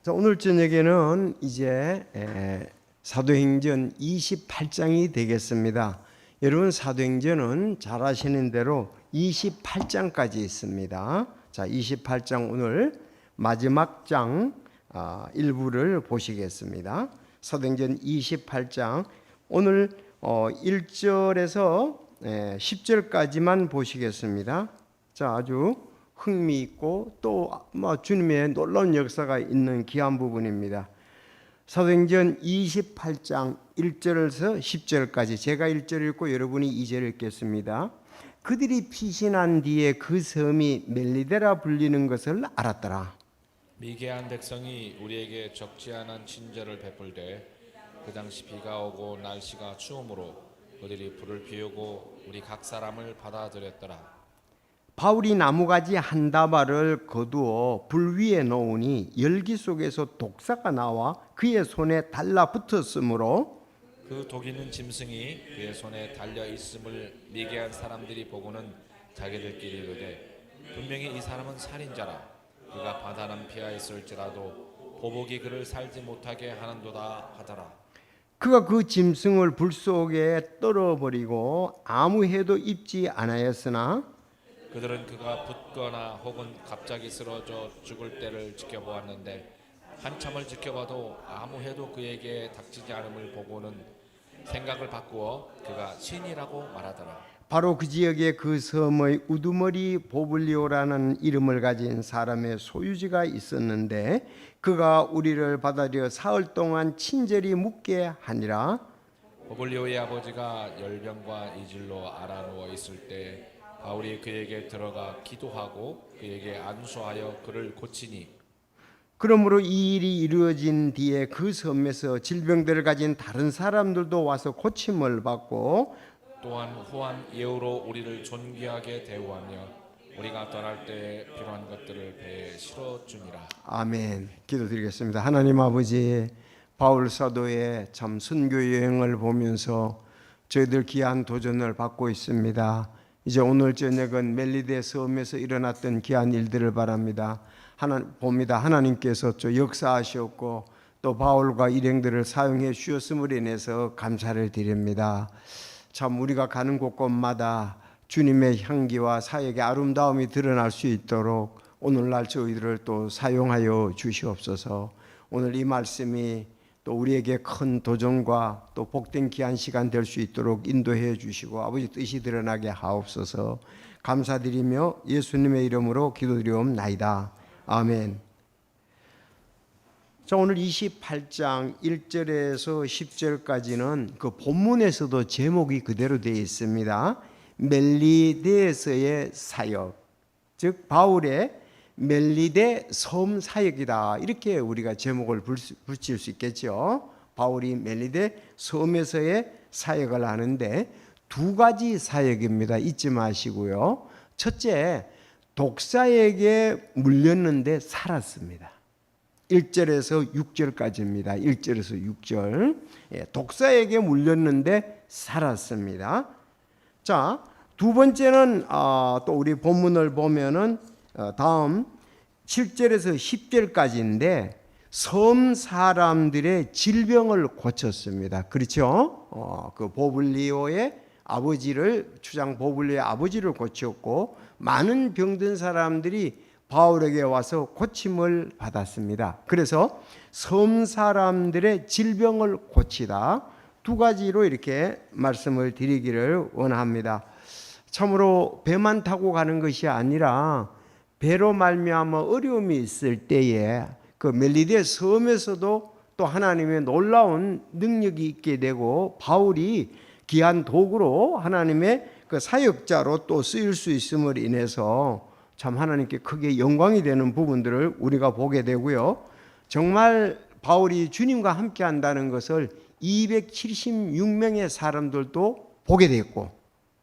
자, 오늘 저녁에는 이제 사도행전 28장이 되겠습니다. 여러분, 사도행전은 잘 아시는 대로 28장까지 있습니다. 자, 28장 오늘 마지막 장 일부를 보시겠습니다. 사도행전 28장 오늘 1절에서 10절까지만 보시겠습니다. 자, 아주 흥미있고 또 주님의 놀라운 역사가 있는 귀한 부분입니다. 사도행전 28장 1절에서 10절까지 제가 1절 읽고 여러분이 2절 읽겠습니다. 그들이 피신한 뒤에 그 섬이 멜리데라 불리는 것을 알았더라. 미개한 백성이 우리에게 적지 않은 친절을 베풀되 그 당시 비가 오고 날씨가 추우므로 그들이 불을 피우고 우리 각 사람을 받아들였더라. 바울이 나무가지 한 다발을 거두어 불 위에 놓으니 열기 속에서 독사가 나와 그의 손에 달라붙었으므로 그 독 있는 짐승이 그의 손에 달려 있음을 미개한 사람들이 보고는 자기들끼리 이르되 분명히 이 사람은 살인자라. 그가 바다는 피하였을지라도 보복이 그를 살지 못하게 하는도다 하더라. 그가 그 짐승을 불 속에 떨어버리고 아무 해도 입지 않았으나 그들은 그가 붙거나 혹은 갑자기 쓰러져 죽을 때를 지켜보았는데 한참을 지켜봐도 아무 해도 그에게 닥치지 않음을 보고는 생각을 바꾸어 그가 신이라고 말하더라. 바로 그 지역에 그 섬의 우두머리 보블리오라는 이름을 가진 사람의 소유지가 있었는데 그가 우리를 받아들여 사흘 동안 친절히 묵게 하니라. 보블리오의 아버지가 열병과 이질로 앓아누워 있을 때 바울이 그에게 들어가 기도하고 그에게 안수하여 그를 고치니 그러므로 이 일이 이루어진 뒤에 그 섬에서 질병들을 가진 다른 사람들도 와서 고침을 받고 또한 후한 예우로 우리를 존귀하게 대우하며 우리가 떠날 때 필요한 것들을 배에 실어주니라. 아멘. 기도드리겠습니다. 하나님 아버지, 바울 사도의 참 선교 여행을 보면서 저희들 귀한 도전을 받고 있습니다. 이제 오늘 저녁은 멜리데 섬에서 일어났던 귀한 일들을 바랍니다. 봅니다. 하나님께서 저 역사하셨고 또 바울과 일행들을 사용해 주셨음을 인해서 감사를 드립니다. 참 우리가 가는 곳곳마다 주님의 향기와 사역의 아름다움이 드러날 수 있도록 오늘날 저희들을 또 사용하여 주시옵소서. 오늘 이 말씀이 또 우리에게 큰 도전과 또 복된 귀한 시간 될 수 있도록 인도해 주시고 아버지 뜻이 드러나게 하옵소서. 감사드리며 예수님의 이름으로 기도드리옵나이다. 아멘. 자, 오늘 28장 1절에서 10절까지는 그 본문에서도 제목이 그대로 되어 있습니다. 멜리데에서의 사역, 즉 바울의 멜리데 섬 사역이다. 이렇게 우리가 제목을 붙일 수 있겠죠. 바울이 멜리데 섬에서의 사역을 하는데 두 가지 사역입니다. 잊지 마시고요. 첫째, 독사에게 물렸는데 살았습니다. 1절에서 6절까지입니다. 1절에서 6절. 독사에게 물렸는데 살았습니다. 자, 두 번째는 또 우리 본문을 보면은 다음 7절에서 10절까지인데 섬 사람들의 질병을 고쳤습니다. 그렇죠? 그 보블리오의 아버지를 주장 보블리오의 아버지를 고쳤고 많은 병든 사람들이 바울에게 와서 고침을 받았습니다. 그래서 섬 사람들의 질병을 고치다 두 가지로 이렇게 말씀을 드리기를 원합니다. 참으로 배만 타고 가는 것이 아니라 배로 말미암아 어려움이 있을 때에 그 멜리데 섬에서도 또 하나님의 놀라운 능력이 있게 되고 바울이 귀한 도구로 하나님의 그 사역자로 또 쓰일 수 있음을 인해서 참 하나님께 크게 영광이 되는 부분들을 우리가 보게 되고요. 정말 바울이 주님과 함께 한다는 것을 276명의 사람들도 보게 됐고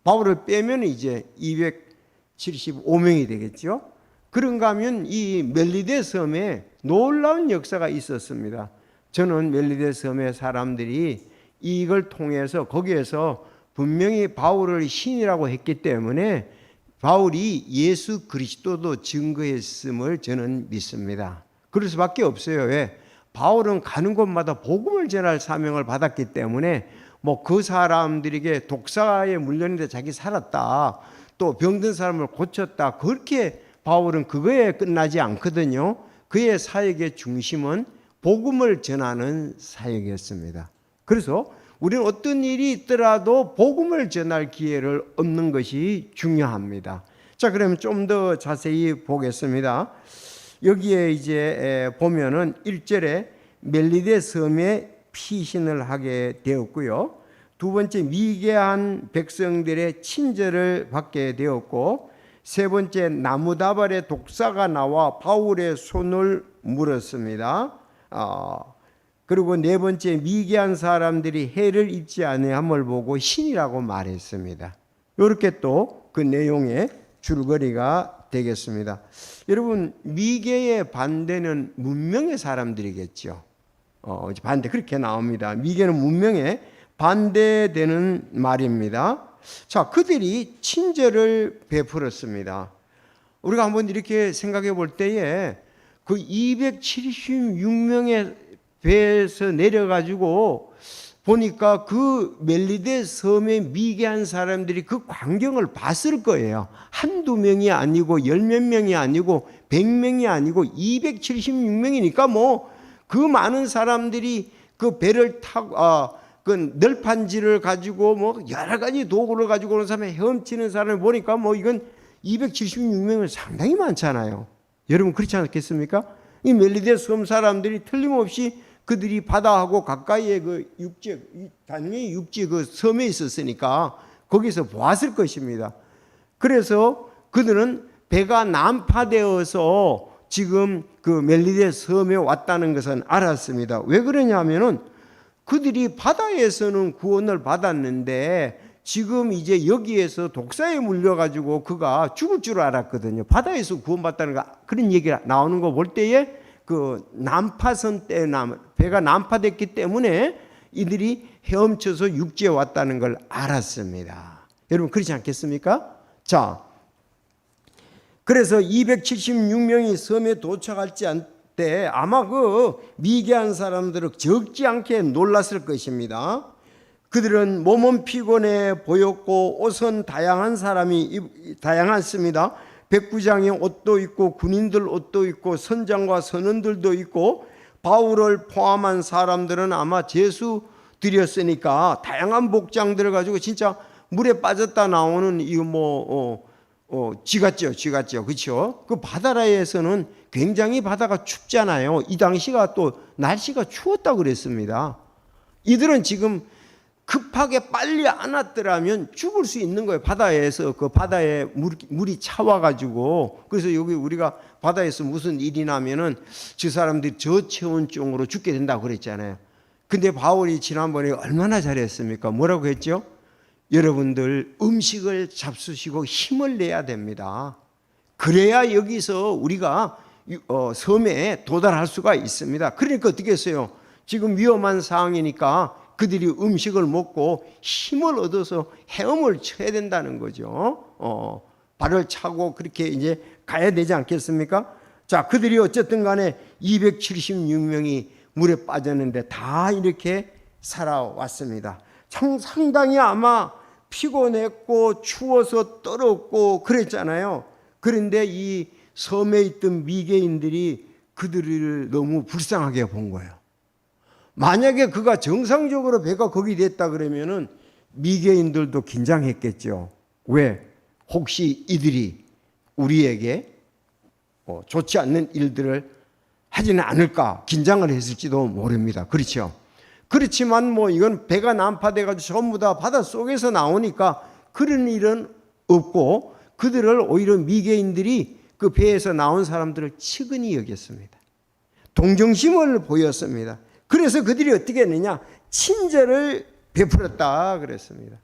바울을 빼면 이제 275명이 되겠죠. 그런가 하면 이 멜리데 섬에 놀라운 역사가 있었습니다. 저는 멜리데 섬의 사람들이 이걸 통해서 거기에서 분명히 바울을 신이라고 했기 때문에 바울이 예수 그리스도도 증거했음을 저는 믿습니다. 그럴 수밖에 없어요. 왜? 바울은 가는 곳마다 복음을 전할 사명을 받았기 때문에 뭐 그 사람들에게 독사에 물렸는데 자기 살았다, 또 병든 사람을 고쳤다, 그렇게 바울은 그거에 끝나지 않거든요. 그의 사역의 중심은 복음을 전하는 사역이었습니다. 그래서 우리는 어떤 일이 있더라도 복음을 전할 기회를 얻는 것이 중요합니다. 자, 그러면 좀 더 자세히 보겠습니다. 여기에 이제 보면은 1절에 멜리데 섬에 피신을 하게 되었고요. 두 번째, 미개한 백성들의 친절을 받게 되었고, 세 번째, 나무다발의 독사가 나와 바울의 손을 물었습니다. 그리고 네 번째, 미개한 사람들이 해를 입지 아니함을 보고 신이라고 말했습니다. 이렇게 또 그 내용의 줄거리가 되겠습니다. 여러분, 미개의 반대는 문명의 사람들이겠죠. 반대 그렇게 나옵니다. 미개는 문명에 반대되는 말입니다. 자, 그들이 친절을 베풀었습니다. 우리가 한번 이렇게 생각해 볼 때에 그 276명의 배에서 내려가지고 보니까 그 멜리데 섬에 미개한 사람들이 그 광경을 봤을 거예요. 한두 명이 아니고 열몇 명이 아니고 100명이 아니고 276명이니까 뭐 그 많은 사람들이 그 배를 타고 그 널판지를 가지고 뭐 여러 가지 도구를 가지고 오는 사람이 헤엄치는 사람을 보니까 뭐 이건 276명은 상당히 많잖아요. 여러분 그렇지 않겠습니까? 이 멜리데 섬 사람들이 틀림없이 그들이 바다하고 가까이에 그 육지, 당연히 육지 그 섬에 있었으니까 거기서 보았을 것입니다. 그래서 그들은 배가 난파되어서 지금 그 멜리데 섬에 왔다는 것은 알았습니다. 왜 그러냐면은 그들이 바다에서는 구원을 받았는데 지금 이제 여기에서 독사에 물려가지고 그가 죽을 줄 알았거든요. 바다에서 구원받다는 거, 그런 얘기가 나오는 거 볼 때에 그 난파선 때 배가 난파됐기 때문에 이들이 헤엄쳐서 육지에 왔다는 걸 알았습니다. 여러분 그렇지 않겠습니까? 자, 그래서 276명이 섬에 도착할 때 아마 그 미개한 사람들은 적지 않게 놀랐을 것입니다. 그들은 몸은 피곤해 보였고 옷은 다양했습니다. 백부장의 옷도 있고 군인들 옷도 있고 선장과 선원들도 있고 바울을 포함한 사람들은 아마 제수들이었으니까 다양한 복장들을 가지고 진짜 물에 빠졌다 나오는 이거 쥐 같죠, 그렇죠? 그 바다라에서는 굉장히 바다가 춥잖아요. 이 당시가 또 날씨가 추웠다고 그랬습니다. 이들은 지금 급하게 빨리 안 왔더라면 죽을 수 있는 거예요. 바다에서 그 바다에 물이 차와가지고. 그래서 여기 우리가 바다에서 무슨 일이 나면은 저 사람들이 저체온증으로 죽게 된다고 그랬잖아요. 근데 바울이 지난번에 얼마나 잘했습니까? 뭐라고 했죠? 여러분들 음식을 잡수시고 힘을 내야 됩니다. 그래야 여기서 우리가 섬에 도달할 수가 있습니다. 그러니까 어떻게 했어요? 지금 위험한 상황이니까 그들이 음식을 먹고 힘을 얻어서 헤엄을 쳐야 된다는 거죠. 발을 차고 그렇게 이제 가야 되지 않겠습니까? 자, 그들이 어쨌든 간에 276명이 물에 빠졌는데 다 이렇게 살아왔습니다. 상당히 아마 피곤했고 추워서 떨었고 그랬잖아요. 그런데 이 섬에 있던 미개인들이 그들을 너무 불쌍하게 본 거예요. 만약에 그가 정상적으로 배가 거기 됐다 그러면은 미개인들도 긴장했겠죠. 왜? 혹시 이들이 우리에게 좋지 않는 일들을 하지는 않을까 긴장을 했을지도 모릅니다. 그렇죠? 그렇지만 뭐 이건 배가 난파돼가지고 전부 다 바닷속에서 나오니까 그런 일은 없고 그들을 오히려 미개인들이 그 배에서 나온 사람들을 측은히 여겼습니다. 동정심을 보였습니다. 그래서 그들이 어떻게 했느냐? 친절을 베풀었다 그랬습니다.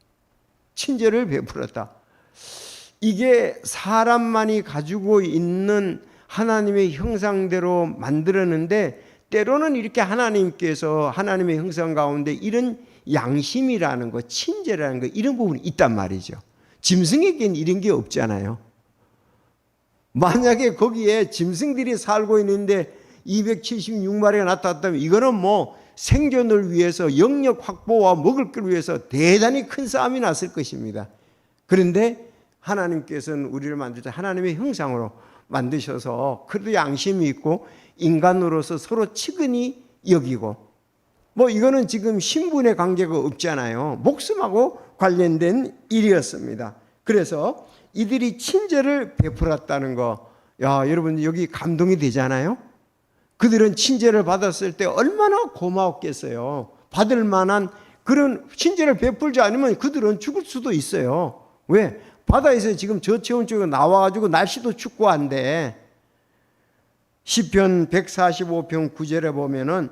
친절을 베풀었다. 이게 사람만이 가지고 있는 하나님의 형상대로 만들었는데 때로는 이렇게 하나님께서 하나님의 형상 가운데 이런 양심이라는 거, 친절이라는 거 이런 부분이 있단 말이죠. 짐승에게는 이런 게 없잖아요. 만약에 거기에 짐승들이 살고 있는데 276마리가 나타났다면 이거는 뭐 생존을 위해서 영역 확보와 먹을 걸 위해서 대단히 큰 싸움이 났을 것입니다. 그런데 하나님께서는 우리를 만들 때 하나님의 형상으로 만드셔서 그래도 양심이 있고 인간으로서 서로 측은히 여기고, 뭐 이거는 지금 신분의 관계가 없잖아요. 목숨하고 관련된 일이었습니다. 그래서 이들이 친절을 베풀었다는 거, 야, 여러분 여기 감동이 되잖아요. 그들은 친절을 받았을 때 얼마나 고마웠겠어요. 받을 만한 그런 친절을 베풀지 않으면 그들은 죽을 수도 있어요. 왜? 바다에서 지금 저체온 쪽에 나와가지고 날씨도 춥고 한데, 시편 145편 9절에 보면은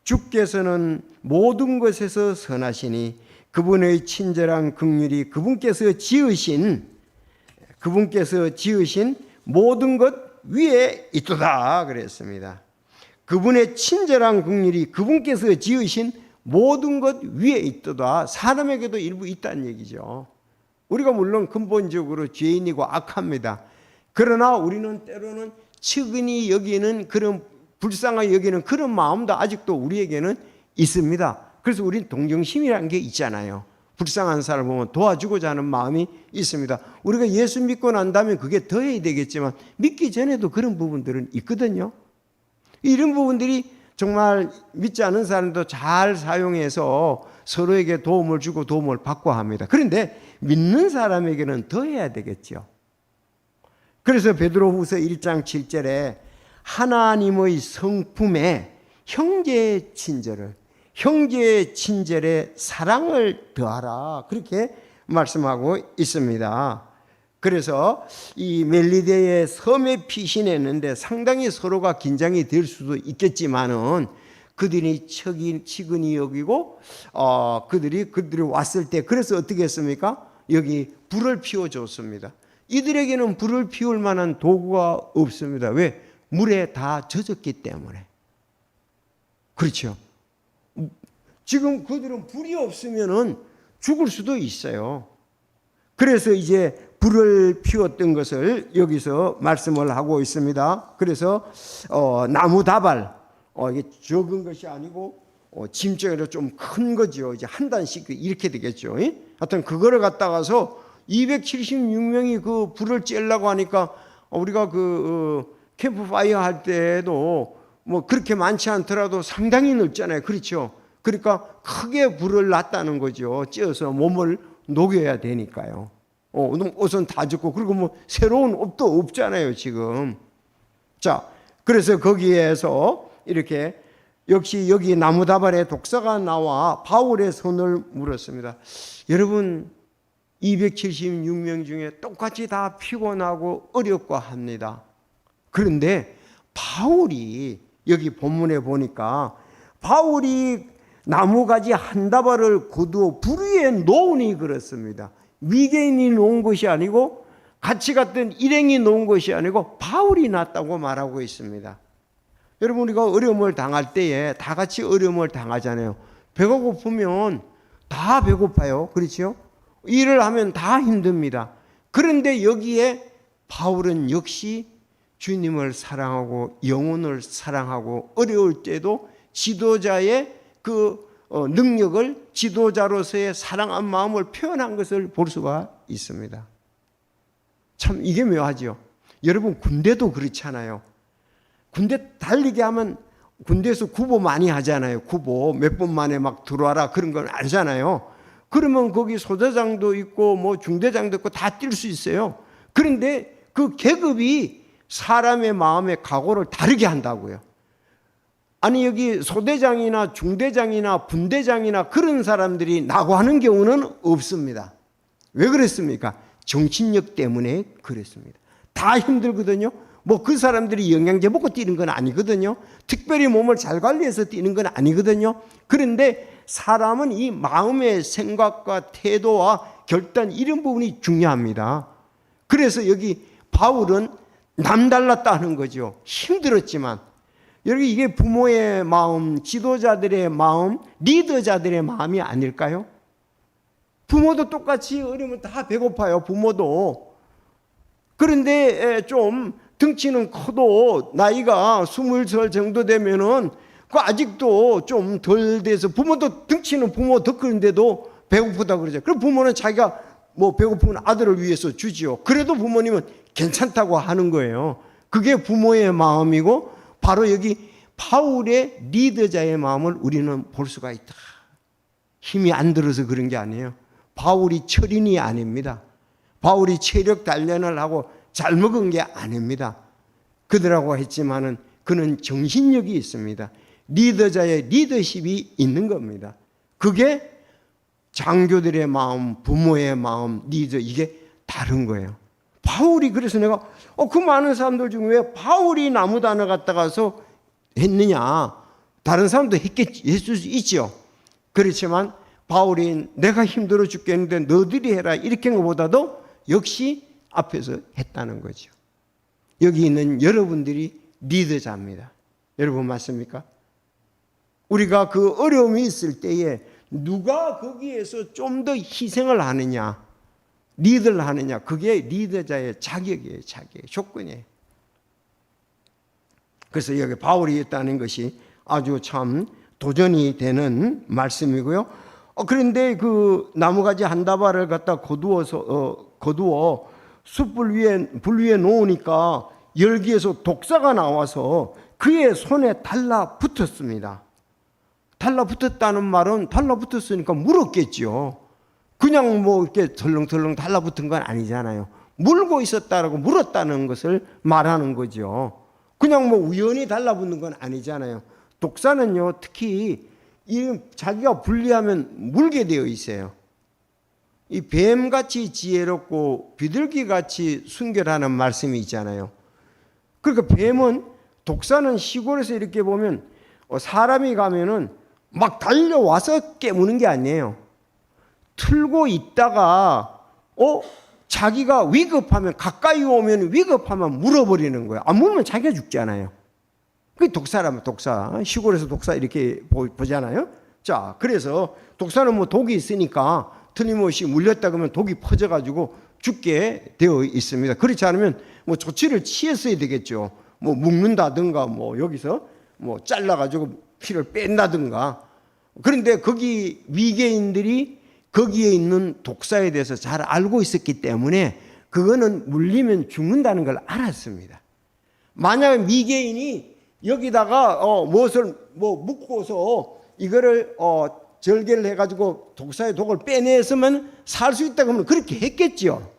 주께서는 모든 것에서 선하시니 그분의 친절한 긍휼이 그분께서 지으신 모든 것 위에 있도다 그랬습니다. 그분의 친절한 긍휼이 그분께서 지으신 모든 것 위에 있도다. 사람에게도 일부 있다는 얘기죠. 우리가 물론 근본적으로 죄인이고 악합니다. 그러나 우리는 때로는 측은히 여기는 그런 불쌍하게 여기는 그런 마음도 아직도 우리에게는 있습니다. 그래서 우리는 동정심이라는 게 있잖아요. 불쌍한 사람을 보면 도와주고자 하는 마음이 있습니다. 우리가 예수 믿고 난다면 그게 더해야 되겠지만 믿기 전에도 그런 부분들은 있거든요. 이런 부분들이 정말 믿지 않은 사람도 잘 사용해서 서로에게 도움을 주고 도움을 받고 합니다. 그런데 믿는 사람에게는 더해야 되겠죠. 그래서 베드로후서 1장 7절에 하나님의 성품에 형제의 친절에 사랑을 더하라, 그렇게 말씀하고 있습니다. 그래서 이 멜리데의 섬에 피신했는데 상당히 서로가 긴장이 될 수도 있겠지만은 그들이 측은히 여기고 그들이 왔을 때 그래서 어떻게 했습니까? 여기 불을 피워줬습니다. 이들에게는 불을 피울 만한 도구가 없습니다. 왜? 물에 다 젖었기 때문에. 그렇죠. 지금 그들은 불이 없으면은 죽을 수도 있어요. 그래서 이제 불을 피웠던 것을 여기서 말씀을 하고 있습니다. 그래서 나무 다발, 이게 적은 것이 아니고 짐덩이로 좀 큰 거죠. 이제 한 단씩 이렇게 되겠죠. 하여튼 그거를 갖다가서 276명이 그 불을 쬐려고 하니까 우리가 그 캠프파이어 할 때도 뭐 그렇게 많지 않더라도 상당히 넓잖아요. 그렇죠. 그러니까 크게 불을 놨다는 거죠. 쬐어서 몸을 녹여야 되니까요. 옷은 다 젖고, 그리고 뭐 새로운 옷도 없잖아요, 지금. 자, 그래서 거기에서 이렇게 역시 여기 나무다발에 독사가 나와 바울의 손을 물었습니다. 여러분, 276명 중에 똑같이 다 피곤하고 어렵고 합니다. 그런데 바울이 여기 본문에 보니까 바울이 나무가지 한 다발을 거두어 불 위에 놓으니 그렇습니다. 미개인이 놓은 것이 아니고 같이 갔던 일행이 놓은 것이 아니고 바울이 놨다고 말하고 있습니다. 여러분, 우리가 어려움을 당할 때에 다 같이 어려움을 당하잖아요. 배가 고프면 다 배고파요. 그렇죠? 일을 하면 다 힘듭니다. 그런데 여기에 바울은 역시 주님을 사랑하고 영혼을 사랑하고 어려울 때도 지도자의 그 능력을, 지도자로서의 사랑한 마음을 표현한 것을 볼 수가 있습니다. 참 이게 묘하죠. 여러분, 군대도 그렇잖아요. 군대 달리게 하면 군대에서 구보 많이 하잖아요. 구보 몇 분 만에 막 들어와라 그런 건 알잖아요. 그러면 거기 소대장도 있고 뭐 중대장도 있고 다 뛸 수 있어요. 그런데 그 계급이 사람의 마음의 각오를 다르게 한다고요. 아니, 여기 소대장이나 중대장이나 분대장이나 그런 사람들이 나고 하는 경우는 없습니다. 왜 그랬습니까? 정신력 때문에 그랬습니다. 다 힘들거든요. 뭐 그 사람들이 영양제 먹고 뛰는 건 아니거든요. 특별히 몸을 잘 관리해서 뛰는 건 아니거든요. 그런데 사람은 이 마음의 생각과 태도와 결단, 이런 부분이 중요합니다. 그래서 여기 바울은 남달랐다는 거죠. 힘들었지만. 여기 이게 부모의 마음, 지도자들의 마음, 리더자들의 마음이 아닐까요? 부모도 똑같이 어려우면 다 배고파요. 부모도. 그런데 좀 덩치는 커도 나이가 20살 정도 되면은 그 아직도 좀 덜 돼서 부모도 덩치는 부모 더 크는데도 배고프다 그러죠. 그럼 부모는 자기가 뭐 배고픈 아들을 위해서 주지요. 그래도 부모님은 괜찮다고 하는 거예요. 그게 부모의 마음이고 바로 여기 바울의 리더자의 마음을 우리는 볼 수가 있다. 힘이 안 들어서 그런 게 아니에요. 바울이 철인이 아닙니다. 바울이 체력 단련을 하고 잘 먹은 게 아닙니다. 그들하고 했지만은 그는 정신력이 있습니다. 리더자의 리더십이 있는 겁니다. 그게 장교들의 마음, 부모의 마음, 리더 이게 다른 거예요. 바울이 그래서 내가 그 많은 사람들 중에 왜 바울이 나무단을 갖다가서 했느냐? 다른 사람도 했겠지, 했을 수 있죠. 그렇지만 바울이 내가 힘들어 죽겠는데 너들이 해라 이렇게 한 것보다도 역시 앞에서 했다는 거죠. 여기 있는 여러분들이 리더자입니다. 여러분 맞습니까? 우리가 그 어려움이 있을 때에 누가 거기에서 좀 더 희생을 하느냐, 리더를 하느냐, 그게 리더자의 자격이에요. 자격, 조건이에요. 그래서 여기 바울이 했다는 것이 아주 참 도전이 되는 말씀이고요. 그런데 그 나무가지 한 다발을 갖다 거두어 숯불 불 위에 놓으니까 열기에서 독사가 나와서 그의 손에 달라붙었습니다. 달라붙었다는 말은 달라붙었으니까 물었겠죠. 그냥 뭐 이렇게 덜렁덜렁 달라붙은 건 아니잖아요. 물고 있었다라고 물었다는 것을 말하는 거죠. 그냥 뭐 우연히 달라붙는 건 아니잖아요. 독사는요, 특히 이 자기가 분리하면 물게 되어 있어요. 이 뱀같이 지혜롭고 비둘기같이 순결하는 말씀이 있잖아요. 그러니까 뱀은, 독사는 시골에서 이렇게 보면 사람이 가면은 막 달려와서 깨무는 게 아니에요. 틀고 있다가 자기가 위급하면, 가까이 오면 위급하면 물어버리는 거예요. 안 물으면 자기가 죽잖아요. 그게 독사라면 독사. 시골에서 독사 이렇게 보잖아요. 자, 그래서 독사는 뭐 독이 있으니까 틀림없이 물렸다 그러면 독이 퍼져가지고 죽게 되어 있습니다. 그렇지 않으면 뭐 조치를 취했어야 되겠죠. 뭐 묶는다든가 뭐 여기서 뭐 잘라가지고 피를 뺀다든가. 그런데 거기 위계인들이 거기에 있는 독사에 대해서 잘 알고 있었기 때문에 그거는 물리면 죽는다는 걸 알았습니다. 만약에 미개인이 여기다가 무엇을 묶고서 이거를 절개를 해가지고 독사의 독을 빼냈으면 살 수 있다고 하면 그렇게 했겠죠.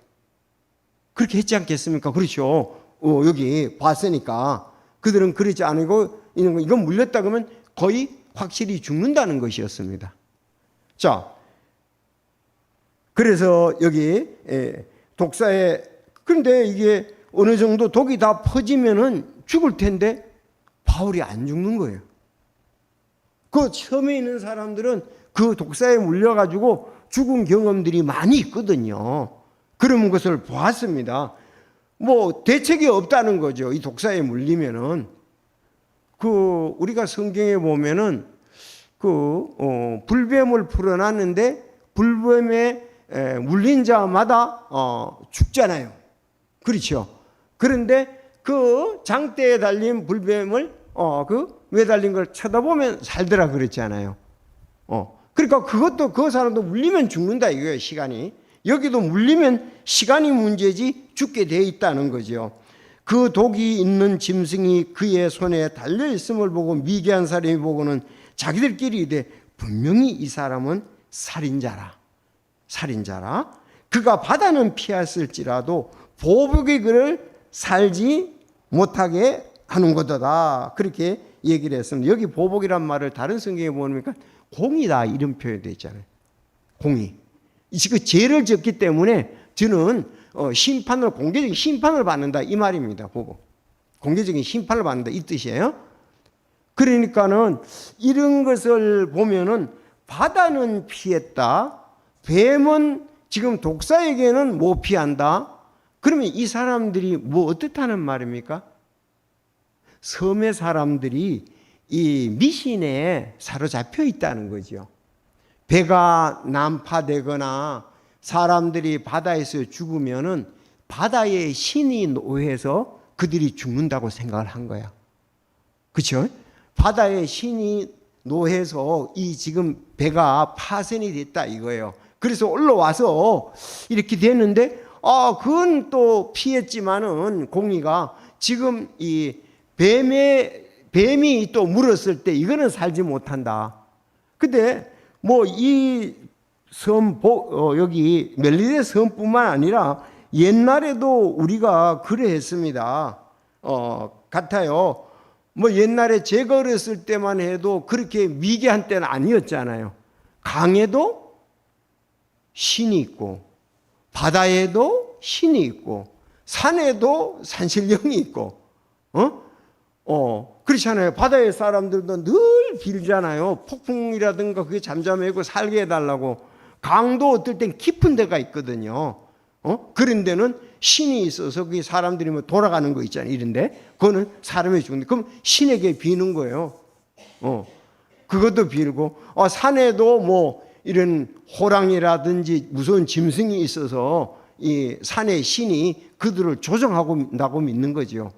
그렇게 했지 않겠습니까? 그렇죠. 여기 봤으니까 그들은 그러지 않고 이건 물렸다 그러면 거의 확실히 죽는다는 것이었습니다. 자, 그래서 여기 독사에, 그런데 이게 어느 정도 독이 다 퍼지면은 죽을 텐데 바울이 안 죽는 거예요. 그 처음에 있는 사람들은 그 독사에 물려가지고 죽은 경험들이 많이 있거든요. 그런 것을 보았습니다. 뭐 대책이 없다는 거죠. 이 독사에 물리면은. 우리가 성경에 보면은 불뱀을 풀어놨는데 불뱀에 물린 자마다 죽잖아요. 그렇죠. 그런데 그 장대에 달린 불뱀을 매달린 걸 쳐다보면 살더라 그랬잖아요. 그러니까 그것도 그 사람도 물리면 죽는다 이거예요. 시간이. 여기도 물리면 시간이 문제지 죽게 돼 있다는 거죠. 그 독이 있는 짐승이 그의 손에 달려 있음을 보고 미개한 사람이 보고는 자기들끼리 이르되 분명히 이 사람은 살인자라. 그가 바다는 피했을지라도 보복이 그를 살지 못하게 하는 것이다. 그렇게 얘기를 했습니다. 여기 보복이란 말을 다른 성경에 보니까 공이다 이런 표현이 되어 있잖아요. 공이. 그 죄를 졌기 때문에 저는 공개적인 심판을 받는다 이 말입니다. 보복. 공개적인 심판을 받는다 이 뜻이에요. 그러니까는 이런 것을 보면은 바다는 피했다. 뱀은 지금 독사에게는 못 피한다. 그러면 이 사람들이 뭐 어떻다는 말입니까? 섬의 사람들이 이 미신에 사로잡혀 있다는 거죠. 배가 난파되거나 사람들이 바다에서 죽으면은 바다의 신이 노해서 그들이 죽는다고 생각을 한 거야. 그렇죠? 바다에 신이 노해서 이 지금 배가 파손이 됐다 이거예요. 그래서 올라와서 이렇게 됐는데 그건 또 피했지만은 공의가 지금 이 뱀이 또 물었을 때 이거는 살지 못한다. 근데 뭐 이 섬, 여기 멜리데 섬뿐만 아니라 옛날에도 우리가 그래 했습니다. 같아요. 뭐 옛날에 제가 어렸을 때만 해도 그렇게 미개한 때는 아니었잖아요. 강에도 신이 있고, 바다에도 신이 있고, 산에도 산신령이 있고, 그렇잖아요. 바다의 사람들도 늘 빌잖아요. 폭풍이라든가 그게 잠잠하고 살게 해달라고. 강도 어떨 땐 깊은 데가 있거든요. 그런 데는 신이 있어서 그게 사람들이 뭐 돌아가는 거 있잖아요. 이런데 그거는 사람이 죽는데 그럼 신에게 비는 거예요. 그것도 빌고 산에도 뭐 이런 호랑이라든지 무서운 짐승이 있어서 이 산의 신이 그들을 조정하고 믿는 거죠.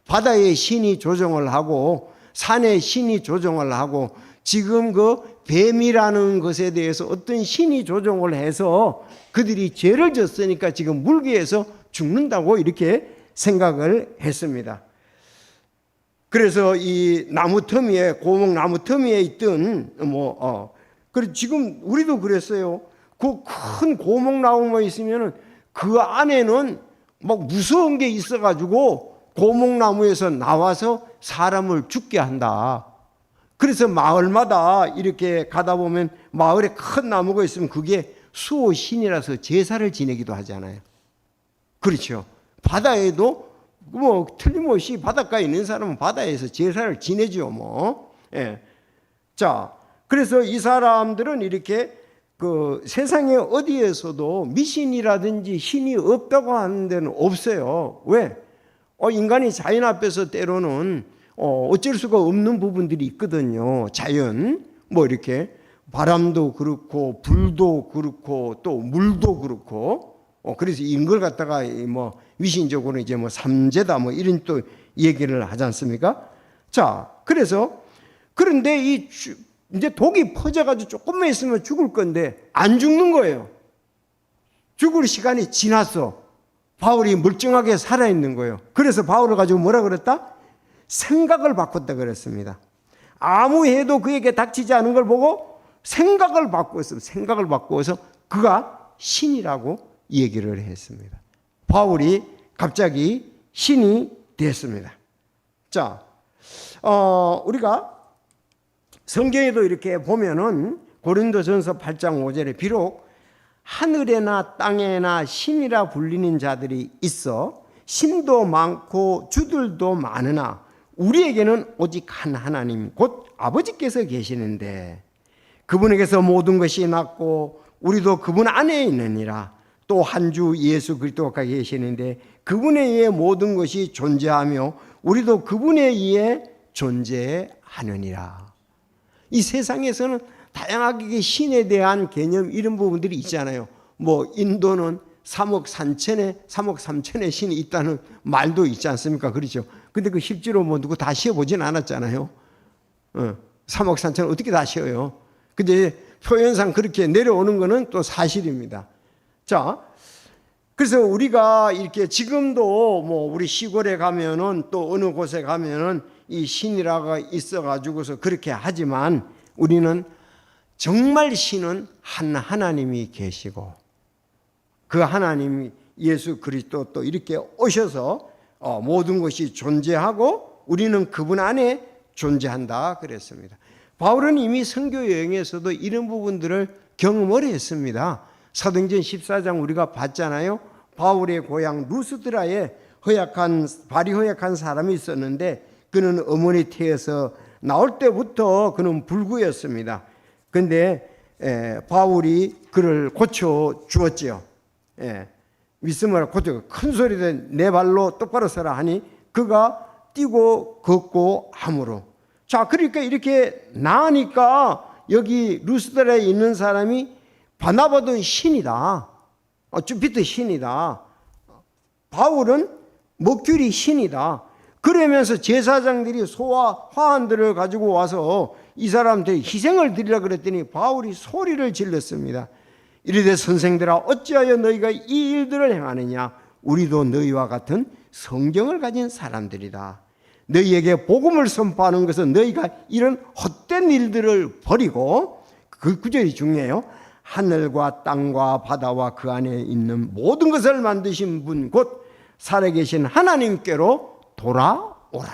바다의 신이 조정을 하고 산의 신이 조정을 하고 지금 그 뱀이라는 것에 대해서 어떤 신이 조정을 해서 그들이 죄를 졌으니까 지금 물귀에서 죽는다고 이렇게 생각을 했습니다. 그래서 이 나무 터미에 고목 나무 터미에 있던 그리고 지금 우리도 그랬어요. 그 큰 고목 나무가 있으면은 그 안에는 막 무서운 게 있어가지고 고목나무에서 나와서 사람을 죽게 한다. 그래서 마을마다 이렇게 가다 보면 마을에 큰 나무가 있으면 그게 수호신이라서 제사를 지내기도 하잖아요. 그렇죠. 바다에도 뭐 틀림없이 바닷가에 있는 사람은 바다에서 제사를 지내죠. 뭐. 예. 자, 그래서 이 사람들은 이렇게 그 세상에 어디에서도 미신이라든지 신이 없다고 하는 데는 없어요. 왜? 인간이 자연 앞에서 때로는 어쩔 수가 없는 부분들이 있거든요. 자연, 뭐 이렇게 바람도 그렇고 불도 그렇고 또 물도 그렇고 그래서 이걸 갖다가 뭐 위신적으로 이제 뭐 삼재다 뭐 이런 또 얘기를 하지 않습니까? 자, 그래서 그런데 이제 독이 퍼져가지고 조금만 있으면 죽을 건데 안 죽는 거예요. 죽을 시간이 지났어. 바울이 멀쩡하게 살아있는 거예요. 그래서 바울을 가지고 뭐라 그랬다? 생각을 바꿨다 그랬습니다. 아무 해도 그에게 닥치지 않은 걸 보고 생각을 바꿨어요. 생각을 바꾸어서 그가 신이라고 얘기를 했습니다. 바울이 갑자기 신이 됐습니다. 자, 우리가 성경에도 이렇게 보면은 고린도전서 8장 5절에 비록 하늘에나 땅에나 신이라 불리는 자들이 있어 신도 많고 주들도 많으나 우리에게는 오직 한 하나님 곧 아버지께서 계시는데 그분에게서 모든 것이 났고 우리도 그분 안에 있느니라. 또 한 주 예수 그리스도가 계시는데 그분에 의해 모든 것이 존재하며 우리도 그분에 의해 존재하느니라. 이 세상에서는 다양하게 신에 대한 개념 이런 부분들이 있잖아요. 뭐 인도는 3억 3천의 신이 있다는 말도 있지 않습니까? 그렇죠. 근데 그 실제로 뭐 누구 다 씌워보진 않았잖아요. 3억 3천 어떻게 다 씌워요? 근데 표현상 그렇게 내려오는 거는 또 사실입니다. 자, 그래서 우리가 이렇게 지금도 뭐 우리 시골에 가면은 또 어느 곳에 가면은 이 신이라가 있어가지고서 그렇게 하지만 우리는 정말 신은 한 하나님이 계시고 그 하나님 예수 그리스도 또 이렇게 오셔서 모든 것이 존재하고 우리는 그분 안에 존재한다 그랬습니다. 바울은 이미 선교 여행에서도 이런 부분들을 경험을 했습니다. 사도행전 14장 우리가 봤잖아요. 바울의 고향 루스드라에 발이 허약한 사람이 있었는데 그는 어머니 태에서 나올 때부터 그는 불구였습니다. 그런데 바울이 그를 고쳐 주었지요. 믿음을 고쳐 큰 소리로 내 발로 똑바로 서라 하니 그가 뛰고 걷고 함으로. 자, 그러니까 이렇게 나으니까 여기 루스드라에 있는 사람이 바나바도 신이다. 주피터 신이다. 바울은 목줄이 신이다. 그러면서 제사장들이 소와 화환들을 가지고 와서 이 사람들이 희생을 드리라 그랬더니 바울이 소리를 질렀습니다. 이르되 선생들아 어찌하여 너희가 이 일들을 행하느냐? 우리도 너희와 같은 성경을 가진 사람들이다. 너희에게 복음을 선포하는 것은 너희가 이런 헛된 일들을 버리고, 그 구절이 중요해요. 하늘과 땅과 바다와 그 안에 있는 모든 것을 만드신 분 곧 살아계신 하나님께로 돌아오라.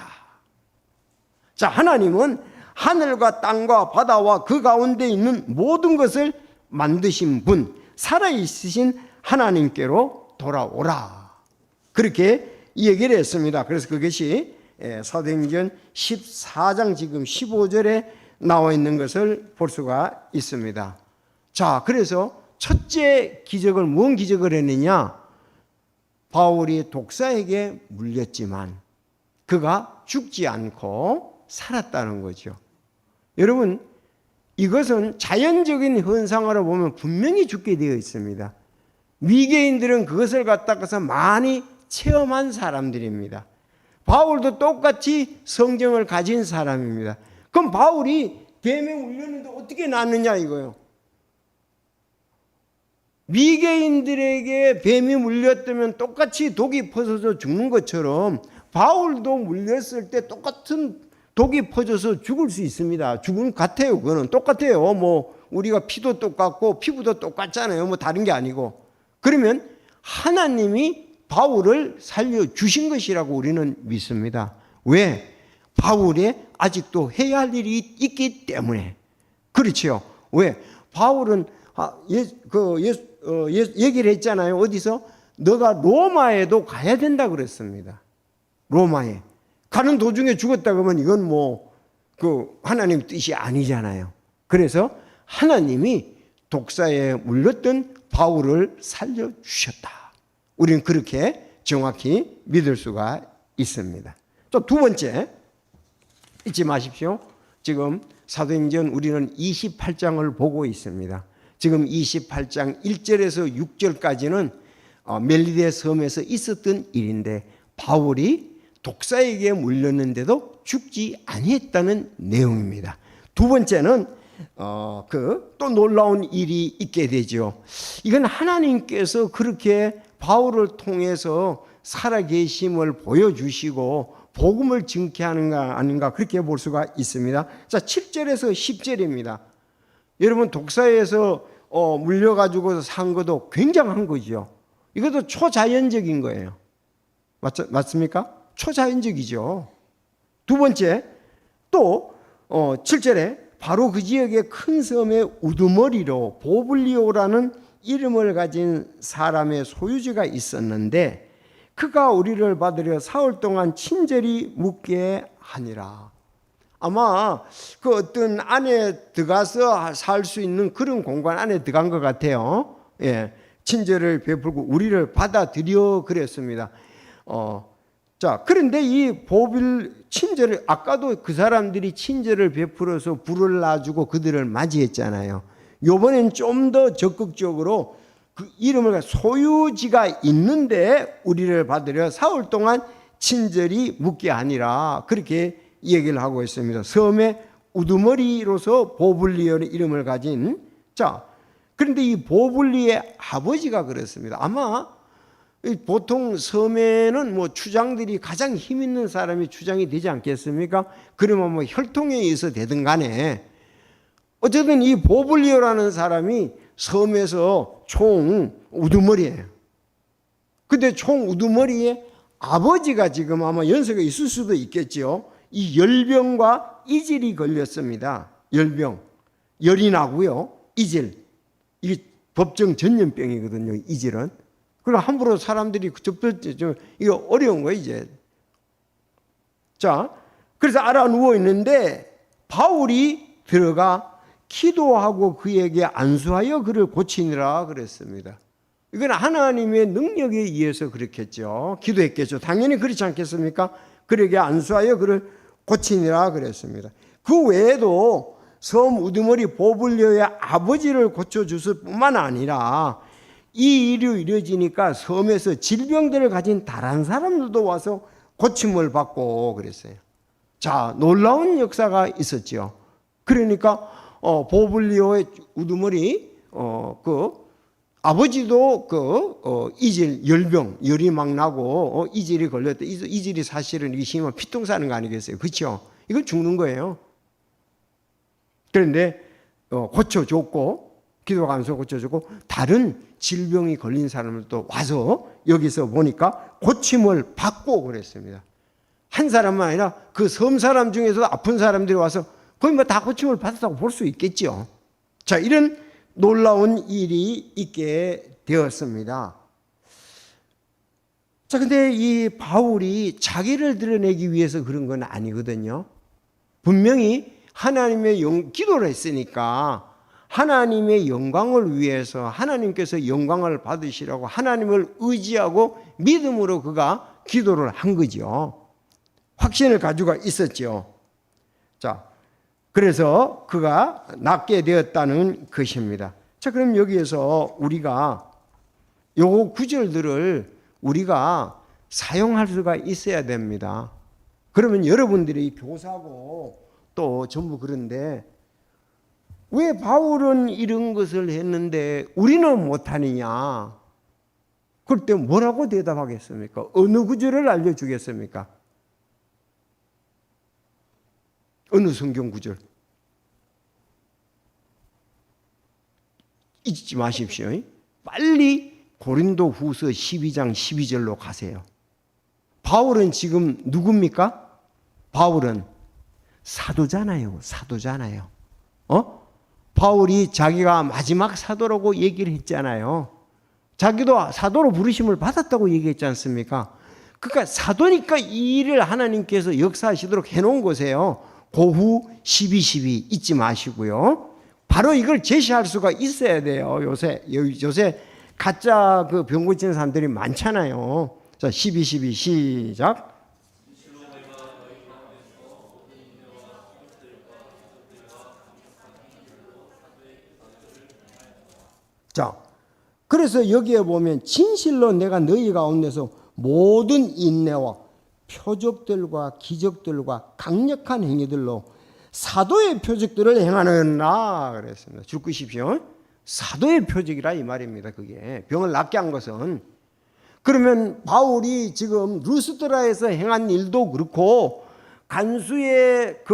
자, 하나님은 하늘과 땅과 바다와 그 가운데 있는 모든 것을 만드신 분, 살아있으신 하나님께로 돌아오라. 그렇게 얘기를 했습니다. 그래서 그것이 사도행전 14장 지금 15절에 나와 있는 것을 볼 수가 있습니다. 자, 그래서 첫째 기적을, 무슨 기적을 했느냐? 바울이 독사에게 물렸지만 그가 죽지 않고 살았다는 거죠. 여러분, 이것은 자연적인 현상으로 보면 분명히 죽게 되어 있습니다. 미개인들은 그것을 갖다가서 많이 체험한 사람들입니다. 바울도 똑같이 성경을 가진 사람입니다. 그럼 바울이 뱀에 물렸는데 어떻게 낫느냐 이거예요. 미개인들에게 뱀이 물렸다면 똑같이 독이 퍼져서 죽는 것처럼 바울도 물렸을 때 똑같은 독이 퍼져서 죽을 수 있습니다. 죽은 같아요. 그거는 똑같아요. 뭐 우리가 피도 똑같고 피부도 똑같잖아요. 뭐 다른 게 아니고. 그러면 하나님이 바울을 살려주신 것이라고 우리는 믿습니다. 왜? 바울이 아직도 해야 할 일이 있기 때문에. 그렇죠. 왜? 바울은 얘기를 했잖아요. 어디서? 너가 로마에도 가야 된다 그랬습니다. 로마에. 가는 도중에 죽었다 그러면 이건 하나님 뜻이 아니잖아요. 그래서 하나님이 독사에 물렸던 바울을 살려주셨다. 우리는 그렇게 정확히 믿을 수가 있습니다. 또 두 번째, 잊지 마십시오. 지금 사도행전 우리는 28장을 보고 있습니다. 지금 28장 1절에서 6절까지는 멜리데 섬에서 있었던 일인데 바울이 독사에게 물렸는데도 죽지 아니했다는 내용입니다. 두 번째는 또 놀라운 일이 있게 되죠. 이건 하나님께서 그렇게 바울을 통해서 살아계심을 보여주시고 복음을 증거하는 거 아닌가 그렇게 볼 수가 있습니다. 자, 7절에서 10절입니다. 여러분 독사에서 물려가지고 산 것도 굉장한 거죠. 이것도 초자연적인 거예요. 맞습니까? 초자연적이죠. 두 번째, 또 7절에 바로 그 지역의 큰 섬의 우두머리로 보블리오라는 이름을 가진 사람의 소유지가 있었는데 그가 우리를 받으려 사흘 동안 친절히 묵게 하니라. 아마 그 어떤 안에 들어가서 살 수 있는 그런 공간 안에 들어간 것 같아요. 예, 친절을 베풀고 우리를 받아들여 그랬습니다. 자, 그런데 이 친절을, 아까도 그 사람들이 친절을 베풀어서 불을 놔주고 그들을 맞이했잖아요. 요번엔 좀 더 적극적으로 그 이름을 소유지가 있는데 우리를 받으려 사흘 동안 친절히 묵게 하니라. 그렇게 얘기를 하고 있습니다. 섬의 우두머리로서 보블리오의 이름을 가진, 자, 그런데 이 보블리의 아버지가 그랬습니다. 아마 보통 섬에는 추장들이 가장 힘 있는 사람이 추장이 되지 않겠습니까? 그러면 혈통에 의해서 되든 간에 어쨌든 이 보블리오라는 사람이 섬에서 총 우두머리예요. 근데 총 우두머리에 아버지가 지금 아마 연세가 있을 수도 있겠죠. 이 열병과 이질이 걸렸습니다. 열이 나고요. 이질, 이게 법정 전염병이거든요. 이질은. 그럼 함부로 사람들이 이거 어려운 거예요, 이제. 자, 그래서 알아 누워 있는데 바울이 들어가 기도하고 그에게 안수하여 그를 고치니라 그랬습니다. 이건 하나님의 능력에 의해서 그렇겠죠. 기도했겠죠. 당연히 그렇지 않겠습니까? 그에게 안수하여 그를 고치니라 그랬습니다. 그 외에도 섬 우두머리 보블리오의 아버지를 고쳐주실 뿐만 아니라 이 일이 이루어지니까 섬에서 질병들을 가진 다른 사람들도 와서 고침을 받고 그랬어요. 자, 놀라운 역사가 있었죠. 그러니까 보블리오의 우두머리 그 아버지도 이질 열병 열이 막 나고 이질이 걸렸대. 이질이 사실은 이게 심하면 피똥 싸는 거 아니겠어요? 그렇죠? 이건 죽는 거예요. 그런데 고쳐줬고 기도가 안서 고쳐줬고 다른 질병이 걸린 사람들도 와서 여기서 보니까 고침을 받고 그랬습니다. 한 사람만 아니라 그 섬 사람 중에서도 아픈 사람들이 와서 거의 뭐 다 고침을 받았다고 볼 수 있겠죠. 자, 이런 놀라운 일이 있게 되었습니다. 자, 근데 이 바울이 자기를 드러내기 위해서 그런 건 아니거든요. 분명히 하나님의 기도를 했으니까 하나님의 영광을 위해서 하나님께서 영광을 받으시라고 하나님을 의지하고 믿음으로 그가 기도를 한 거죠. 확신을 가지고 있었죠. 자, 그래서 그가 낫게 되었다는 것입니다. 자, 그럼 여기에서 우리가 요 구절들을 우리가 사용할 수가 있어야 됩니다. 그러면 여러분들이 교사고 또 전부 그런데 왜 바울은 이런 것을 했는데 우리는 못하느냐? 그럴 때 뭐라고 대답하겠습니까? 어느 구절을 알려주겠습니까? 어느 성경 구절? 잊지 마십시오. 빨리 고린도 후서 12장 12절로 가세요. 바울은 지금 누굽니까? 바울은 사도잖아요. 사도잖아요. 바울이 자기가 마지막 사도라고 얘기를 했잖아요. 자기도 사도로 부르심을 받았다고 얘기했지 않습니까? 그러니까 사도니까 이 일을 하나님께서 역사하시도록 해놓은 것이에요. 고후 12 잊지 마시고요. 바로 이걸 제시할 수가 있어야 돼요. 요새 가짜 그 병 고치는 사람들이 많잖아요. 자, 12 시작. 자, 그래서 여기에 보면 진실로 내가 너희 가운데서 모든 인내와 표적들과 기적들과 강력한 행위들로 사도의 표적들을 행하느라 그랬습니다. 줄 것이십시오. 사도의 표적이라 이 말입니다. 그게 병을 낫게 한 것은. 그러면 바울이 지금 루스드라에서 행한 일도 그렇고 간수들의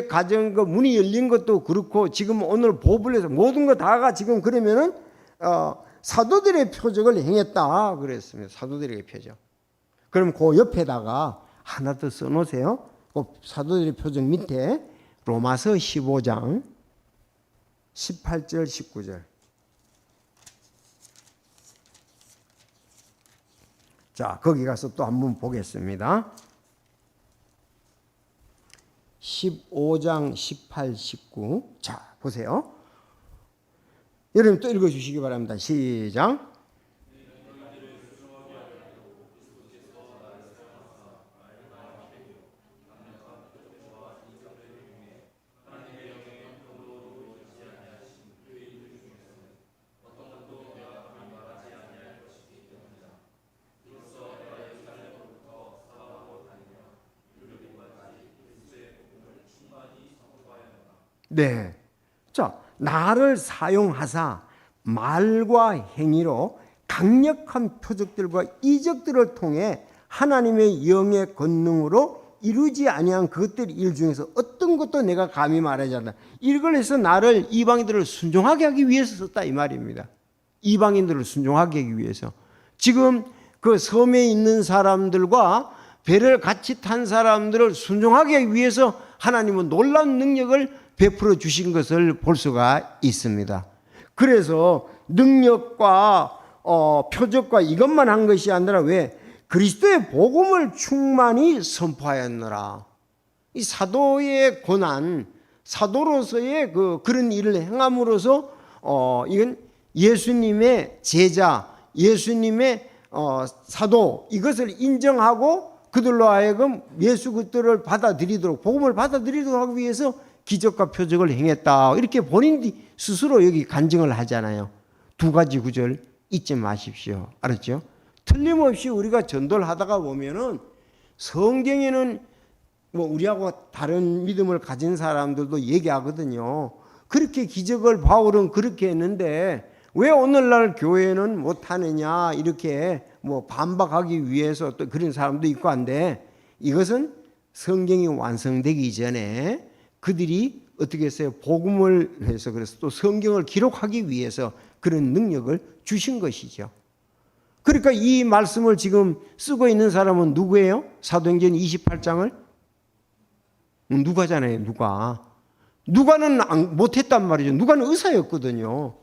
가정 그 문이 열린 것도 그렇고 지금 오늘 보불에서 모든 거 다가 지금 그러면은 사도들의 표적을 행했다 그랬습니다. 사도들의 표적. 그럼 그 옆에다가 하나 더 써놓으세요. 그 사도들의 표적 밑에 로마서 15장 18절 19절. 자, 거기 가서 또 한번 보겠습니다. 15장 18, 19. 자, 보세요. 여러분 또 읽어주시기 바랍니다. 시작. 네. 자, 나를 사용하사 말과 행위로 강력한 표적들과 이적들을 통해 하나님의 영의 권능으로 이루지 아니한 그것들 일 중에서 어떤 것도 내가 감히 말하지 않는다. 이걸 해서 나를 이방인들을 순종하게 하기 위해서 썼다 이 말입니다. 이방인들을 순종하게 하기 위해서. 지금 그 섬에 있는 사람들과 배를 같이 탄 사람들을 순종하게 하기 위해서 하나님은 놀라운 능력을 베풀어 주신 것을 볼 수가 있습니다. 그래서 능력과 표적과 이것만 한 것이 아니라 왜 그리스도의 복음을 충만히 선포하였노라. 이 사도의 고난, 사도로서의 그런 일을 행함으로써 이건 예수님의 제자, 예수님의 사도 이것을 인정하고 그들로 하여금 예수 그리스도를 받아들이도록 복음을 받아들이도록 하기 위해서 기적과 표적을 행했다. 이렇게 본인 스스로 여기 간증을 하잖아요. 두 가지 구절 잊지 마십시오. 알았죠? 틀림없이 우리가 전도를 하다가 보면은 성경에는 뭐 우리하고 다른 믿음을 가진 사람들도 얘기하거든요. 그렇게 기적을 바울은 그렇게 했는데 왜 오늘날 교회는 못하느냐 이렇게 뭐 반박하기 위해서 또 그런 사람도 있고 한데, 이것은 성경이 완성되기 전에 그들이 어떻게 했어요? 복음을 해서, 그래서 또 성경을 기록하기 위해서 그런 능력을 주신 것이죠. 그러니까 이 말씀을 지금 쓰고 있는 사람은 누구예요? 사도행전 28장을 누가잖아요. 누가는 못했단 말이죠. 누가는 의사였거든요.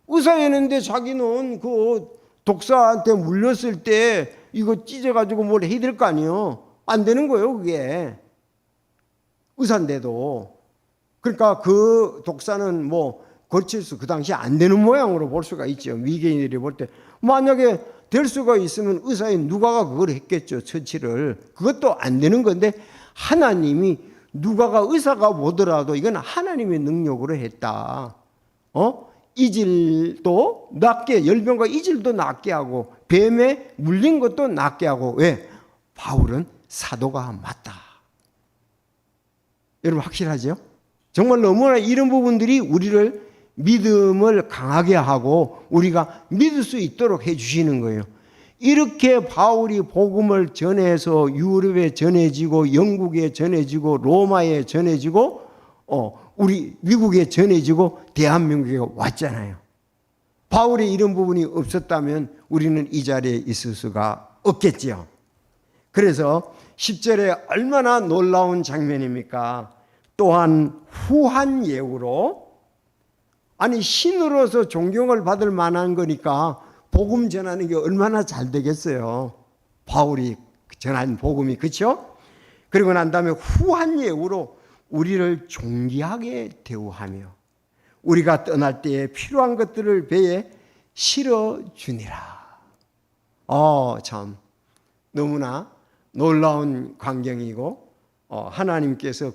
의사였는데 자기는 그 독사한테 물렸을 때 이거 찢어가지고 뭘 해야 될 거 아니에요. 안 되는 거예요, 그게. 의사인데도. 그러니까 그 독사는 뭐 고칠 수 그 당시에 안 되는 모양으로 볼 수가 있죠. 미개인들이 볼 때. 만약에 될 수가 있으면 의사인 누가가 그걸 했겠죠. 처치를. 그것도 안 되는 건데 하나님이, 누가가 의사가 보더라도 이건 하나님의 능력으로 했다. 이질도 낫게, 열병과 이질도 낫게 하고 뱀에 물린 것도 낫게 하고. 왜? 바울은 사도가 맞다. 여러분 확실하죠? 정말 너무나 이런 부분들이 우리를 믿음을 강하게 하고 우리가 믿을 수 있도록 해주시는 거예요. 이렇게 바울이 복음을 전해서 유럽에 전해지고 영국에 전해지고 로마에 전해지고 우리 미국에 전해지고 대한민국에 왔잖아요. 바울의 이런 부분이 없었다면 우리는 이 자리에 있을 수가 없겠지요. 그래서 10절에 얼마나 놀라운 장면입니까? 또한 후한 예우로, 아니 신으로서 존경을 받을 만한 거니까 복음 전하는 게 얼마나 잘 되겠어요. 바울이 전한 복음이. 그렇죠? 그리고 난 다음에 후한 예우로 우리를 존귀하게 대우하며 우리가 떠날 때에 필요한 것들을 배에 실어주니라. 참 너무나 놀라운 광경이고 하나님께서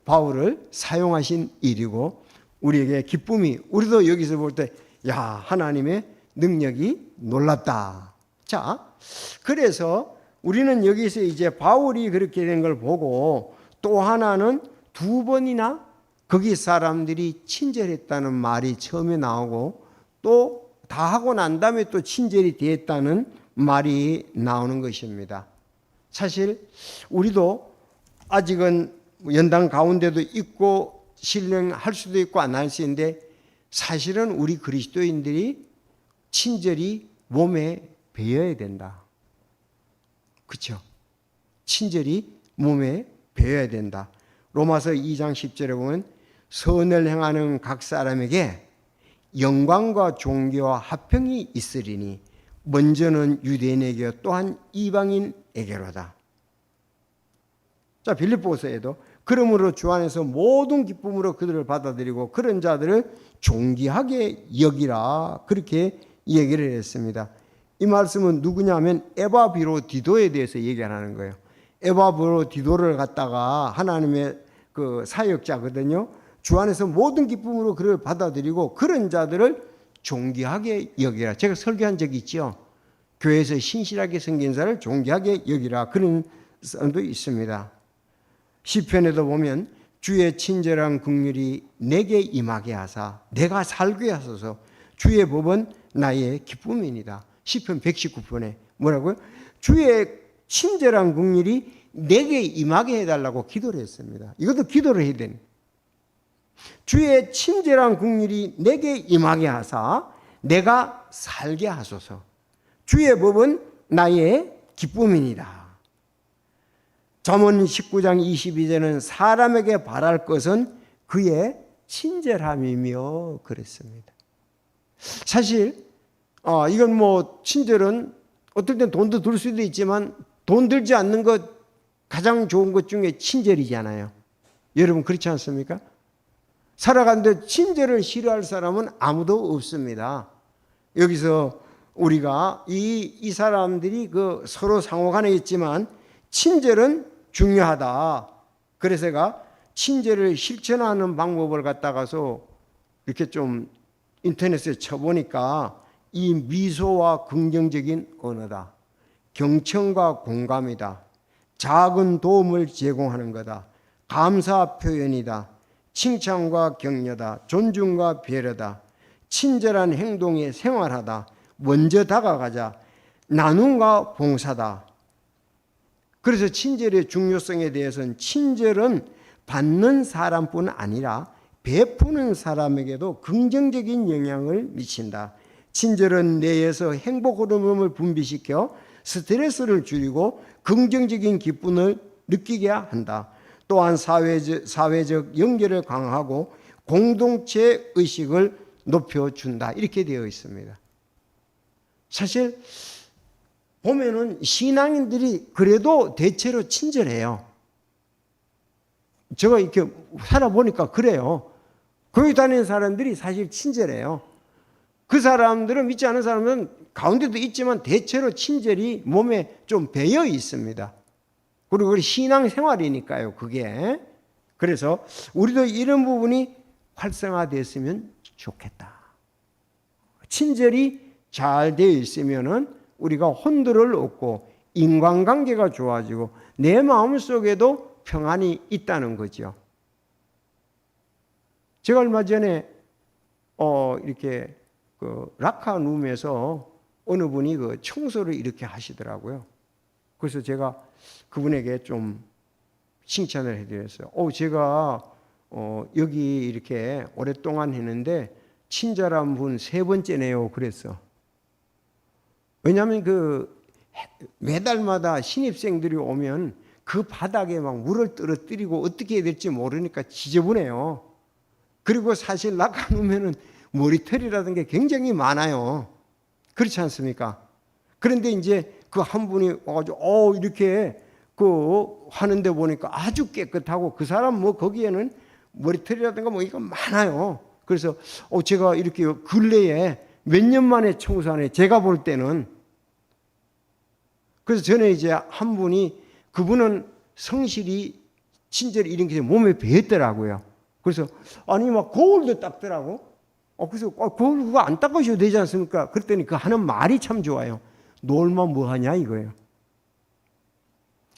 바울을 사용하신 일이고 우리에게 기쁨이, 우리도 여기서 볼 때 야, 하나님의 능력이 놀랍다. 자, 그래서 우리는 여기서 이제 바울이 그렇게 된 걸 보고 또 하나는 두 번이나 거기 사람들이 친절했다는 말이 처음에 나오고 또 다 하고 난 다음에 또 친절이 됐다는 말이 나오는 것입니다. 사실 우리도 아직은 연당 가운데도 있고 신령할 수도 있고 안 할 수 있는데 사실은 우리 그리스도인들이 친절이 몸에 배어야 된다. 그렇죠? 친절이 몸에 배어야 된다. 로마서 2장 10절에 보면 선을 행하는 각 사람에게 영광과 존귀와 화평이 있으리니 먼저는 유대인에게 또한 이방인에게로다. 자, 빌립보서에도 그러므로 주 안에서 모든 기쁨으로 그들을 받아들이고 그런 자들을 존귀하게 여기라, 그렇게 얘기를 했습니다. 이 말씀은 누구냐면 에바브로디도에 대해서 얘기하는 거예요. 에바브로디도를 갖다가 하나님의 그 사역자거든요. 주 안에서 모든 기쁨으로 그를 받아들이고 그런 자들을 존귀하게 여기라. 제가 설교한 적이 있죠. 교회에서 신실하게 섬긴 자를 존귀하게 여기라, 그런 사람도 있습니다. 시편에도 보면 주의 친절한 긍휼이 내게 임하게 하사 내가 살게 하소서, 주의 법은 나의 기쁨이니이다. 시편 119편에 뭐라고요? 주의 친절한 긍휼이 내게 임하게 해달라고 기도를 했습니다. 이것도 기도를 해야 되는. 주의 친절한 긍휼이 내게 임하게 하사 내가 살게 하소서, 주의 법은 나의 기쁨이니이다. 잠언 19장 22절은 사람에게 바랄 것은 그의 친절함이며 그랬습니다. 사실 이건 뭐 친절은 어떨 땐 돈도 들 수도 있지만 돈 들지 않는 것 가장 좋은 것 중에 친절이잖아요. 여러분 그렇지 않습니까? 살아가는데 친절을 싫어할 사람은 아무도 없습니다. 여기서 우리가 이 사람들이 그 서로 상호간에 있지만 친절은 중요하다. 그래서 제가 친절을 실천하는 방법을 갖다가서 이렇게 좀 인터넷에 쳐보니까 이 미소와 긍정적인 언어다. 경청과 공감이다. 작은 도움을 제공하는 거다. 감사 표현이다. 칭찬과 격려다. 존중과 배려다. 친절한 행동에 생활하다. 먼저 다가가자. 나눔과 봉사다. 그래서 친절의 중요성에 대해서는 친절은 받는 사람뿐 아니라 베푸는 사람에게도 긍정적인 영향을 미친다. 친절은 뇌에서 행복 호르몬을 분비시켜 스트레스를 줄이고 긍정적인 기쁨을 느끼게 한다. 또한 사회적 연결을 강화하고 공동체 의식을 높여준다. 이렇게 되어 있습니다. 사실 보면은 신앙인들이 그래도 대체로 친절해요. 제가 이렇게 살아보니까 그래요. 교회 다니는 사람들이 사실 친절해요. 그 사람들은, 믿지 않은 사람은 가운데도 있지만 대체로 친절이 몸에 좀 배어 있습니다. 그리고 신앙생활이니까요, 그게. 그래서 우리도 이런 부분이 활성화됐으면 좋겠다. 친절이 잘 되어 있으면은 우리가 혼돈을 얻고 인간관계가 좋아지고 내 마음속에도 평안이 있다는 거죠. 제가 얼마 전에 이렇게 그 라카룸에서 어느 분이 그 청소를 이렇게 하시더라고요. 그래서 제가 그분에게 좀 칭찬을 해드렸어요. 제가 여기 이렇게 오랫동안 했는데 친절한 분 3번째네요. 그랬어. 왜냐하면 그 매달마다 신입생들이 오면 그 바닥에 막 물을 떨어뜨리고 어떻게 해야 될지 모르니까 지저분해요. 그리고 사실 라카룸에는 머리털이라든가 굉장히 많아요. 그렇지 않습니까? 그런데 이제 그 한 분이 와가지고 이렇게 그 하는데 보니까 아주 깨끗하고 그 사람 뭐 거기에는 머리털이라든가 뭐 이거 많아요. 그래서 제가 이렇게 근래에 몇 년 만에 청소하네. 제가 볼 때는. 그래서 전에 이제 한 분이 그분은 성실히 친절히 이런 게 몸에 배었더라고요. 그래서 아니 막 거울도 닦더라고. 그래서 거울 그거 안 닦으셔도 되지 않습니까? 그랬더니 그 하는 말이 참 좋아요. 놀면 뭐하냐 이거예요.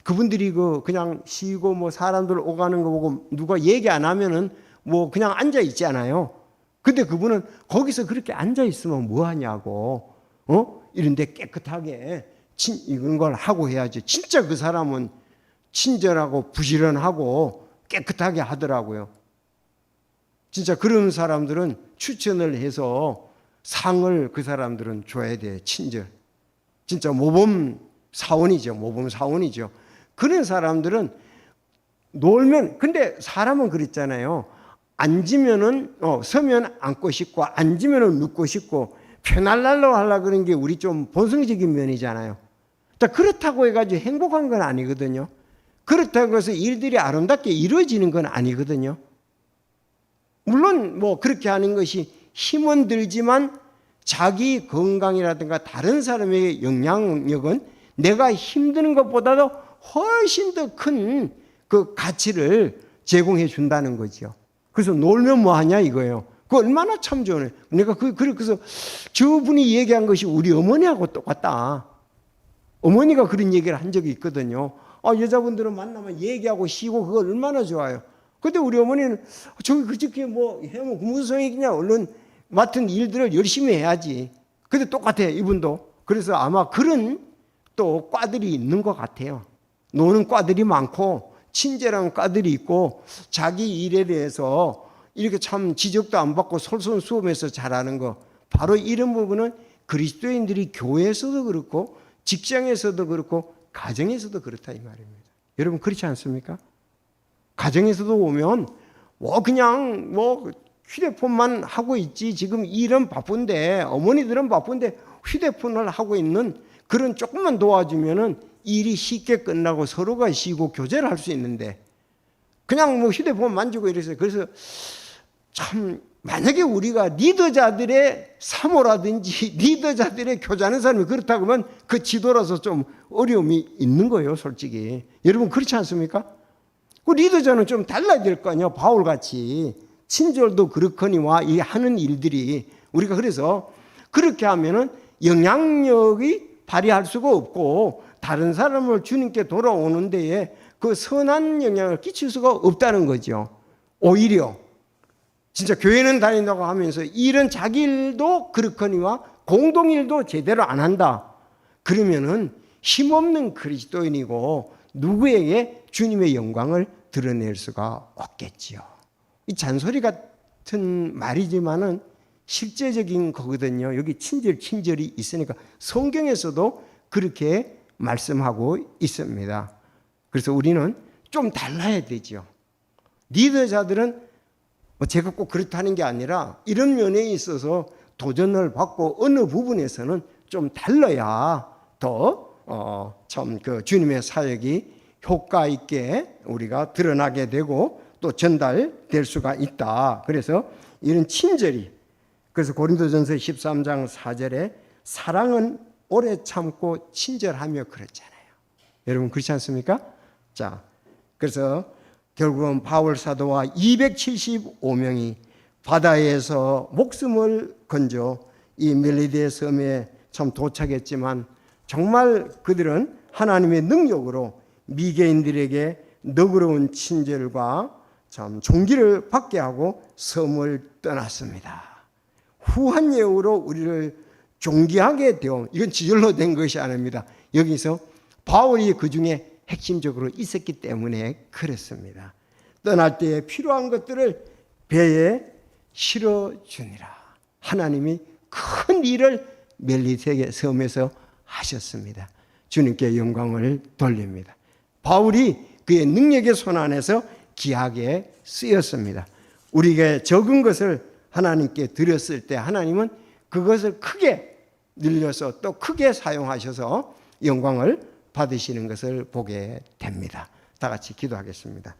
그분들이 그냥 쉬고 뭐 사람들 오가는 거 보고 누가 얘기 안 하면은 뭐 그냥 앉아 있잖아요. 근데 그분은 거기서 그렇게 앉아 있으면 뭐하냐고. 이런데 깨끗하게 이런 걸 하고 해야지. 진짜 그 사람은 친절하고 부지런하고 깨끗하게 하더라고요. 진짜 그런 사람들은 추천을 해서 상을 그 사람들은 줘야 돼. 친절. 진짜 모범 사원이죠. 그런 사람들은 놀면, 근데 사람은 그랬잖아요. 앉으면은 서면 앉고 싶고 앉으면은 눕고 싶고 편할랄로 하려고 그런 게 우리 좀 본성적인 면이잖아요. 그렇다고 해가지고 행복한 건 아니거든요. 그렇다고 해서 일들이 아름답게 이루어지는 건 아니거든요. 물론 뭐 그렇게 하는 것이 힘은 들지만 자기 건강이라든가 다른 사람에게 영향력은 내가 힘드는 것보다도 훨씬 더 큰 그 가치를 제공해 준다는 거죠. 그래서 놀면 뭐하냐 이거예요. 그 얼마나 참 좋네. 내가 그래서 저분이 얘기한 것이 우리 어머니하고 똑같다. 어머니가 그런 얘기를 한 적이 있거든요. 여자분들은 만나면 얘기하고 쉬고 그거 얼마나 좋아요. 근데 우리 어머니는 저기 그저께 뭐 해면 무슨 소용이냐. 얼른 맡은 일들을 열심히 해야지. 근데 똑같아 이분도. 그래서 아마 그런 또 과들이 있는 것 같아요. 노는 과들이 많고 친절한 과들이 있고 자기 일에 대해서 이렇게 참 지적도 안 받고 솔선수범해서 잘하는 거. 바로 이런 부분은 그리스도인들이 교회에서도 그렇고 직장에서도 그렇고 가정에서도 그렇다 이 말입니다. 여러분 그렇지 않습니까? 가정에서도 오면 그냥 휴대폰만 하고 있지 지금 일은 바쁜데 어머니들은 바쁜데 휴대폰을 하고 있는 그런 조금만 도와주면은 일이 쉽게 끝나고 서로가 쉬고 교제를 할 수 있는데 그냥 휴대폰 만지고 이랬어요. 그래서 참 만약에 우리가 리더자들의 사모라든지 리더자들의 교제하는 사람이 그렇다고 하면 그 지도라서 좀 어려움이 있는 거예요, 솔직히. 여러분 그렇지 않습니까? 그 리더자는 좀 달라야 될 거 아니에요, 바울같이. 친절도 그렇거니와 이 하는 일들이 우리가 그래서 그렇게 하면은 영향력이 발휘할 수가 없고 다른 사람을 주님께 돌아오는 데에 그 선한 영향을 끼칠 수가 없다는 거죠. 오히려 진짜 교회는 다닌다고 하면서 일은 자기 일도 그렇거니와 공동일도 제대로 안 한다. 그러면은 힘없는 그리스도인이고 누구에게 주님의 영광을 드러낼 수가 없겠지요. 이 잔소리 같은 말이지만은 실제적인 거거든요. 여기 친절이 있으니까 성경에서도 그렇게 말씀하고 있습니다. 그래서 우리는 좀 달라야 되죠. 리더자들은 제가 꼭 그렇다는 게 아니라 이런 면에 있어서 도전을 받고 어느 부분에서는 좀 달라야 더 참 그 주님의 사역이 효과 있게 우리가 드러나게 되고 또 전달될 수가 있다. 그래서 이런 친절이 그래서 고린도전서 13장 4절에 사랑은 오래 참고 친절하며 그랬잖아요. 여러분 그렇지 않습니까? 자, 그래서 결국은 바울 사도와 275명이 바다에서 목숨을 건져 이 멜리데 섬에 참 도착했지만 정말 그들은 하나님의 능력으로 미개인들에게 너그러운 친절과 참 존귀를 받게 하고 섬을 떠났습니다. 후한 예우로 우리를 존귀하게 되어 이건 지절로 된 것이 아닙니다. 여기서 바울이 그 중에 핵심적으로 있었기 때문에 그렇습니다. 떠날 때에 필요한 것들을 배에 실어주니라. 하나님이 큰 일을 멜리세 섬에서 하셨습니다. 주님께 영광을 돌립니다. 바울이 그의 능력의 손 안에서 귀하게 쓰였습니다. 우리에게 적은 것을 하나님께 드렸을 때 하나님은 그것을 크게 늘려서 또 크게 사용하셔서 영광을 받으시는 것을 보게 됩니다. 다 같이 기도하겠습니다.